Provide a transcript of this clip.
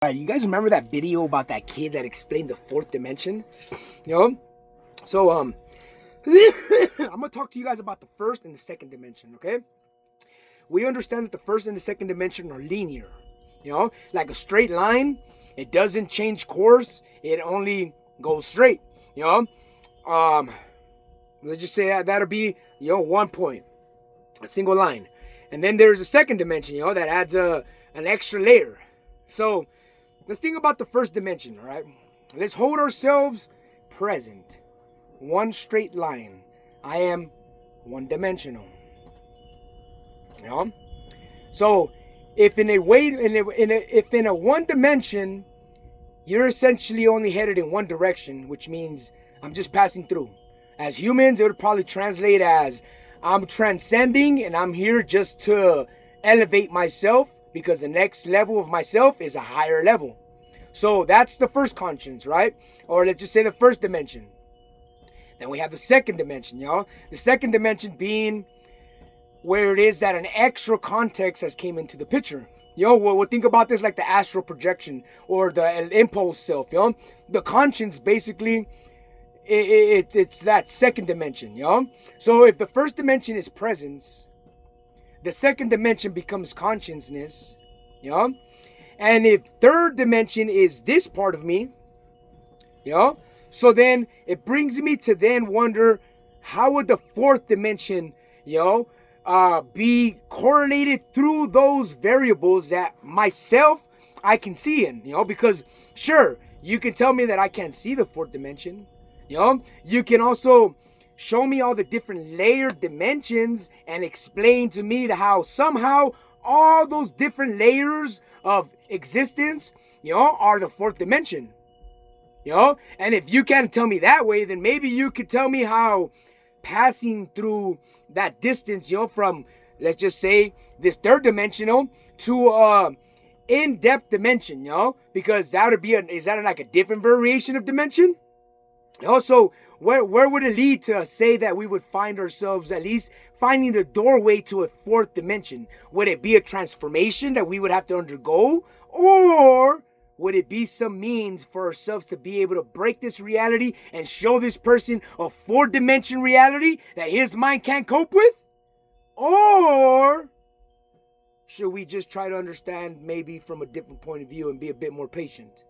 Alright, you guys remember that video about that kid that explained the fourth dimension? You know? So, I'm gonna talk to you guys about the first and the second dimension, okay? We understand that the first and the second dimension are linear. You know? Like a straight line, it doesn't change course, it only goes straight. You know? Let's just say that'll be, 1 point. A single line. And then there's a second dimension, that adds an extra layer. So, let's think about the first dimension, all right? Let's hold ourselves present. One straight line. I am one-dimensional. So, if in a one dimension, you're essentially only headed in one direction, which means I'm just passing through. As humans, it would probably translate as I'm transcending and I'm here just to elevate myself, because the next level of myself is a higher level. So that's the first conscience, right? Or let's just say the first dimension. Then we have the second dimension, y'all. The second dimension being where it is that an extra context has came into the picture. We'll think about this like the astral projection or the impulse self, The conscience basically, it's that second dimension, So if the first dimension is presence, the second dimension becomes consciousness, And if third dimension is this part of me, so then it brings me to then wonder, how would the fourth dimension, be correlated through those variables that myself I can see in, because sure, you can tell me that I can't see the fourth dimension, You can also show me all the different layered dimensions and explain to me how somehow all those different layers of existence, are the fourth dimension. And if you can't tell me that way, then maybe you could tell me how passing through that distance, from, let's just say, this third dimensional to in-depth dimension, because that would be is that like a different variation of dimension? So where would it lead to say that we would find ourselves at least finding the doorway to a fourth dimension? Would it be a transformation that we would have to undergo? Or would it be some means for ourselves to be able to break this reality and show this person a four-dimension reality that his mind can't cope with? Or should we just try to understand maybe from a different point of view and be a bit more patient?